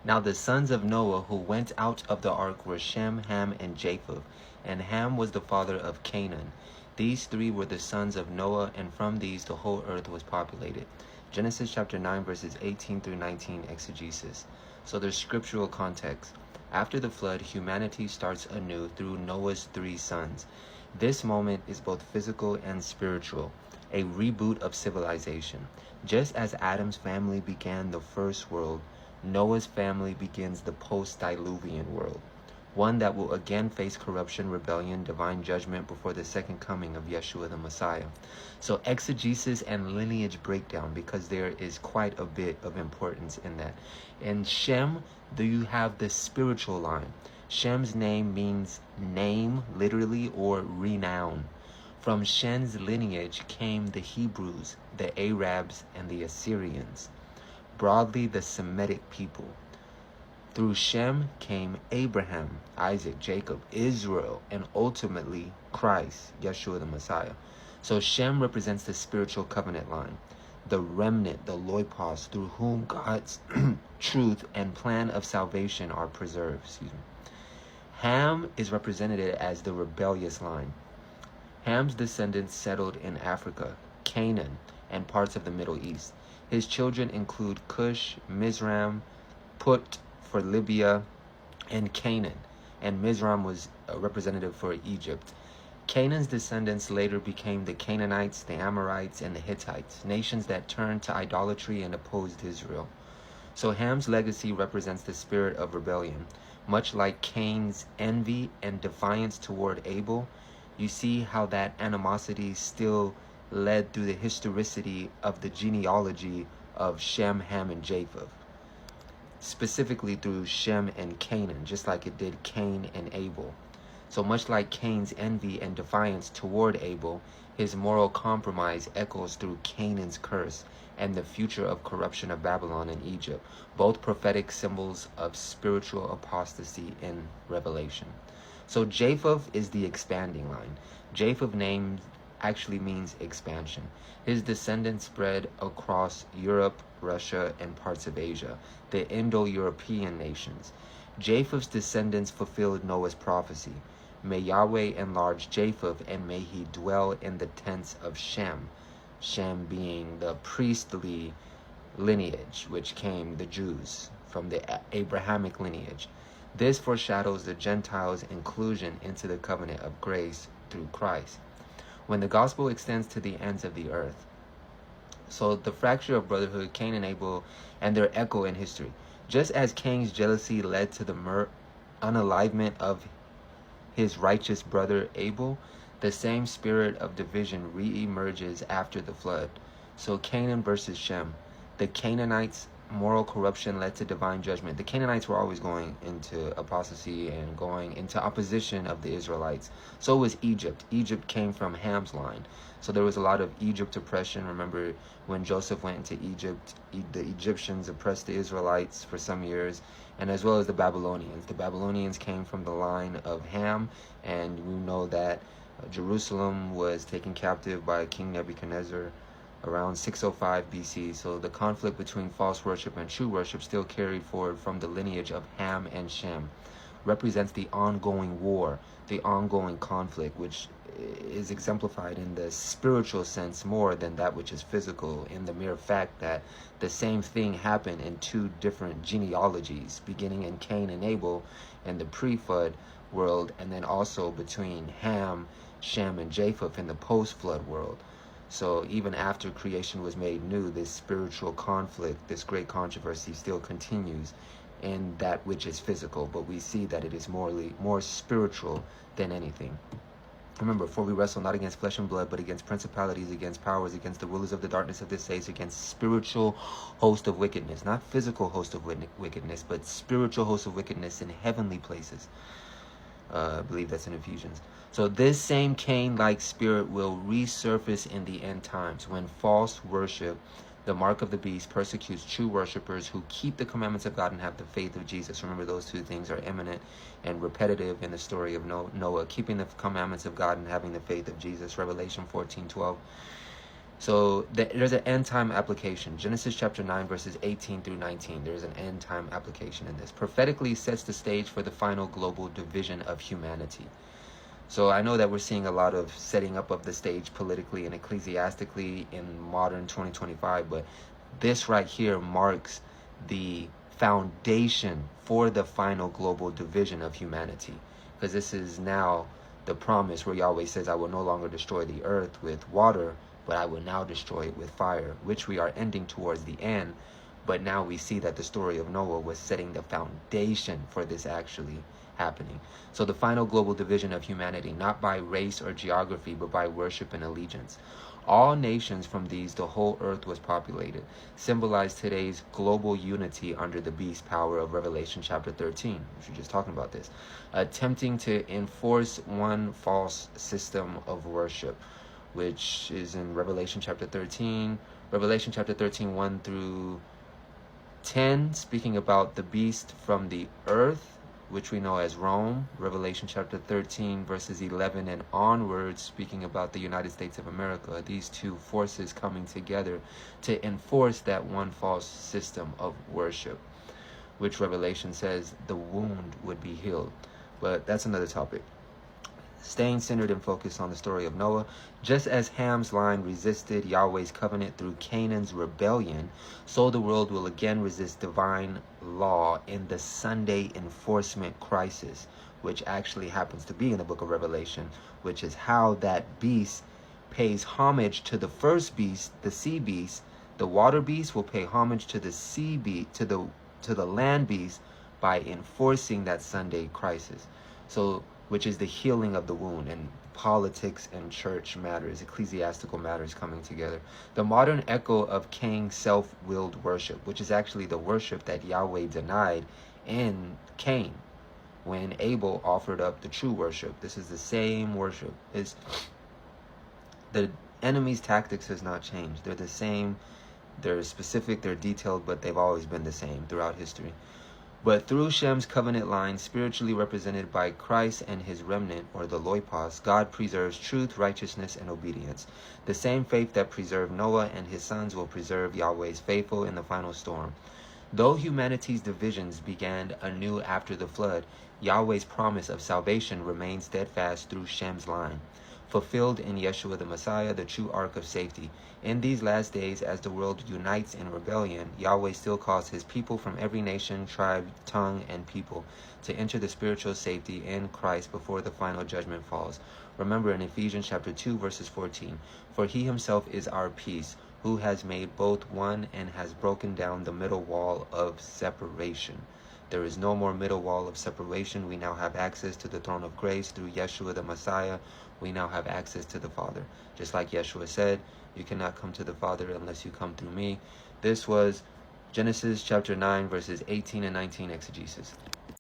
Now the sons of Noah who went out of the ark were Shem, Ham, and Japheth. And Ham was the father of Canaan. These three were the sons of Noah, and from these the whole earth was populated. Genesis chapter 9, verses 18 through 19, exegesis. So there's scriptural context. After the flood, humanity starts anew through Noah's three sons. This moment is both physical and spiritual, a reboot of civilization. Just as Adam's family began the first world, Noah's family begins the post-diluvian world, one that will again face corruption, rebellion, divine judgment before the second coming of Yeshua the Messiah. So exegesis and lineage breakdown, because there is quite a bit of importance in that. In Shem, do you have the spiritual line? Shem's name means name, literally, or renown. From Shem's lineage came the Hebrews, the Arabs, and the Assyrians. Broadly, the Semitic people. Through Shem came Abraham, Isaac, Jacob, Israel, and ultimately Christ, Yeshua the Messiah. So Shem represents the spiritual covenant line, the remnant, the loipos, through whom God's truth and plan of salvation are preserved. Ham is represented as the rebellious line. Ham's descendants settled in Africa, Canaan, and parts of the Middle East. His children include Cush, Mizraim, Put for Libya, and Canaan, and Mizraim was a representative for Egypt. Canaan's descendants later became the Canaanites, the Amorites, and the Hittites, nations that turned to idolatry and opposed Israel. So Ham's legacy represents the spirit of rebellion. Much like Cain's envy and defiance toward Abel, you see how that animosity still led through the historicity of the genealogy of Shem, Ham, and Japheth. Specifically through Shem and Canaan, just like it did Cain and Abel. So much like Cain's envy and defiance toward Abel, his moral compromise echoes through Canaan's curse and the future of corruption of Babylon and Egypt, both prophetic symbols of spiritual apostasy in Revelation. So Japheth is the expanding line. Japheth name actually means expansion. His descendants spread across Europe, Russia, and parts of Asia, the Indo-European nations. Japheth's descendants fulfilled Noah's prophecy. May Yahweh enlarge Japheth, and may he dwell in the tents of Shem. Shem being the priestly lineage, which came the Jews from the Abrahamic lineage. This foreshadows the Gentiles' inclusion into the covenant of grace through Christ, when the gospel extends to the ends of the earth. So the fracture of brotherhood, Cain and Abel, and their echo in history. Just as Cain's jealousy led to the unalivement of his righteous brother Abel, the same spirit of division re-emerges after the flood. So Canaan versus Shem. The Canaanites' moral corruption led to divine judgment. The Canaanites were always going into apostasy and going into opposition of the Israelites. So was Egypt. Egypt came from Ham's line. So there was a lot of Egypt oppression. Remember when Joseph went into Egypt, the Egyptians oppressed the Israelites for some years, and as well as the Babylonians. The Babylonians came from the line of Ham, and we know that Jerusalem was taken captive by King Nebuchadnezzar around 605 BC. So the conflict between false worship and true worship still carried forward from the lineage of Ham and Shem. Represents the ongoing war, the ongoing conflict, which is exemplified in the spiritual sense more than that which is physical, in the mere fact that the same thing happened in two different genealogies, beginning in Cain and Abel in the pre-flood world, and then also between Ham, Shem, and Japheth in the post-flood world. So even after creation was made new, this spiritual conflict, this great controversy still continues in that which is physical, but we see that it is more spiritual than anything. Remember, for we wrestle not against flesh and blood, but against principalities, against powers, against the rulers of the darkness of this age, against spiritual host of wickedness. Not physical host of wickedness, but spiritual host of wickedness in heavenly places. I believe that's in Ephesians. So this same Cain-like spirit will resurface in the end times when false worship, the mark of the beast, persecutes true worshipers who keep the commandments of God and have the faith of Jesus. Remember, those two things are eminent and repetitive in the story of Noah, keeping the commandments of God and having the faith of Jesus. Revelation 14:12. So there's an end time application. Genesis chapter 9 verses 18 through 19. There's an end time application in this. Prophetically sets the stage for the final global division of humanity. So I know that we're seeing a lot of setting up of the stage politically and ecclesiastically in modern 2025, but this right here marks the foundation for the final global division of humanity, because this is now the promise where Yahweh says, I will no longer destroy the earth with water, but I will now destroy it with fire, which we are ending towards the end. But now we see that the story of Noah was setting the foundation for this actually happening. So the final global division of humanity, not by race or geography, but by worship and allegiance. All nations from these, the whole earth was populated, symbolize today's global unity under the beast power of Revelation chapter 13, which we're just talking about this, attempting to enforce one false system of worship, which is in Revelation chapter 13, 1 through 10, speaking about the beast from the earth, which we know as Rome. Revelation chapter 13 verses 11 and onwards, speaking about the United States of America. These two forces coming together to enforce that one false system of worship, which Revelation says the wound would be healed. But that's another topic. Staying centered and focused on the story of Noah, just as Ham's line resisted Yahweh's covenant through Canaan's rebellion, so the world will again resist divine law in the Sunday enforcement crisis, which actually happens to be in the book of Revelation, which is how that beast pays homage to the first beast, the sea beast. The water beast will pay homage to the sea beast, to the land beast, by enforcing that Sunday crisis. So, which is the healing of the wound, and politics and church matters, ecclesiastical matters coming together. The modern echo of Cain's self-willed worship, which is actually the worship that Yahweh denied in Cain when Abel offered up the true worship. This is the same worship. The enemy's tactics has not changed. They're the same. They're specific, they're detailed, but they've always been the same throughout history. But through Shem's covenant line, spiritually represented by Christ and his remnant, or the Loipos, God preserves truth, righteousness, and obedience. The same faith that preserved Noah and his sons will preserve Yahweh's faithful in the final storm. Though humanity's divisions began anew after the flood, Yahweh's promise of salvation remains steadfast through Shem's line, fulfilled in Yeshua the Messiah, the true ark of safety. In these last days, as the world unites in rebellion, Yahweh still calls his people from every nation, tribe, tongue, and people to enter the spiritual safety in Christ before the final judgment falls. Remember in Ephesians chapter 2, verses 14, for he himself is our peace, who has made both one and has broken down the middle wall of separation. There is no more middle wall of separation. We now have access to the throne of grace through Yeshua the Messiah. We now have access to the Father. Just like Yeshua said, you cannot come to the Father unless you come through me. This was Genesis chapter 9, verses 18 and 19 exegesis.